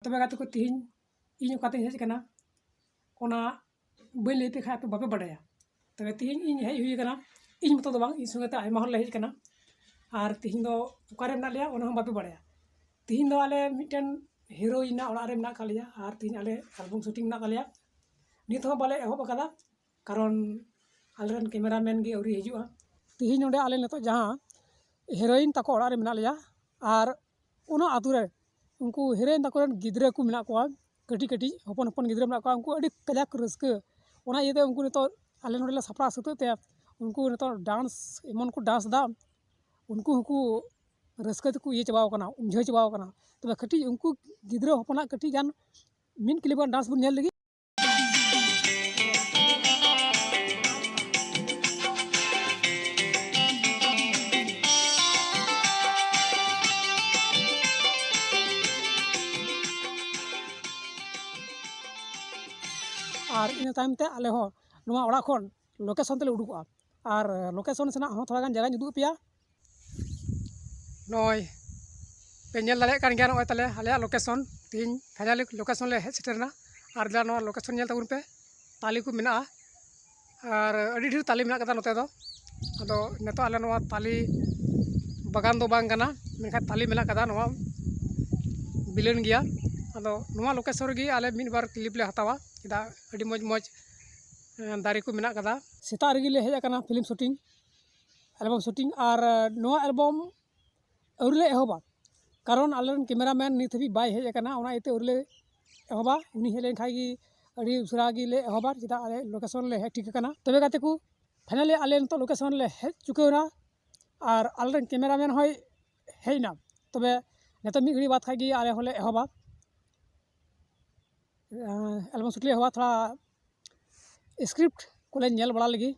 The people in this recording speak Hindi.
तबे गाते को तीन इन काते हेज कना ओना बे लेपे खा पे बापे बडाया तबे तीन इन हेज हुई कना इन मतो दो बांग इन संगते आयमा हर ले हेज कना आर तीन दो उकारे मना लिया ओना हम बापे बडाया तीन दो आले मिटन हिरोइन ओड़ा रे मना कालिया आर तीन आले एल्बम शूटिंग मना कालिया नित हो बाले एहब कदा कारण आलेरन कैमरामैन गे औरी हिजुआ तीन नोडे आले नतो जहां हिरोइन तको ओड़ा रे मना लिया आर ओना आतु रे उनको हिरोइन तको गिद्रे को मना को कटी कटी हपन हपन गिद्रे मना को उनको अडी कजाक रस्के ओना इते उनको नितो आले नोडे सपरा सतो ते उनको नितो डांस एमन को डांस दा उनको रस्के तको ये चबाव कना उमझे चबाव कना तबे कटी उनको गिद्रे हपना कटी गान मिन क्लिप डांस बुन नेल लगी और इन टाइम ते आले हो नुआ ओड़ा खन लोकेशन तेले उडुकआ और लोकेशन सेना हो थोड़ा गान जगह उदुग पिया नय पे नेल दाले कान गया नय तले आले लोकेशन तीन फाइनली लोकेशन ले हेज सेटरना और दा नो लोकेशन नेल तबुन पे ताली को मेना और अडी ढेर ताली मेना कदा नते दो अदो नेतो आले नो ताली बागान दो बांग कना मेनखा ताली मेना कदा नो बिलन गया अदो नुआ लोकेशन रे आले मिन बार क्लिप ले हतावा इदा अडी मज मज दारी को मेना कदा सेता रेगी ले हेज कना फिल्म शूटिंग एल्बम शूटिंग और नुआ एल्बम औरले एहोबा कारण आलेन कैमरामैन नित भी बाय हेज कना ओना इते औरले एहोबा उनी हेलेन खागी अडी उसरा गी ले एहोबा जिदा आले लोकेशन ले हे ठीक कना तबे गाते को फाइनली आले नतो लोकेशन ले हेज चुकेवना और आलेन कैमरामैन होय हेना तबे नेतो मी घड़ी बात खागी आले होले एहोबा एल्बम शूटिंग हुआ थोड़ा स्क्रिप्ट को नेल बड़ा लगी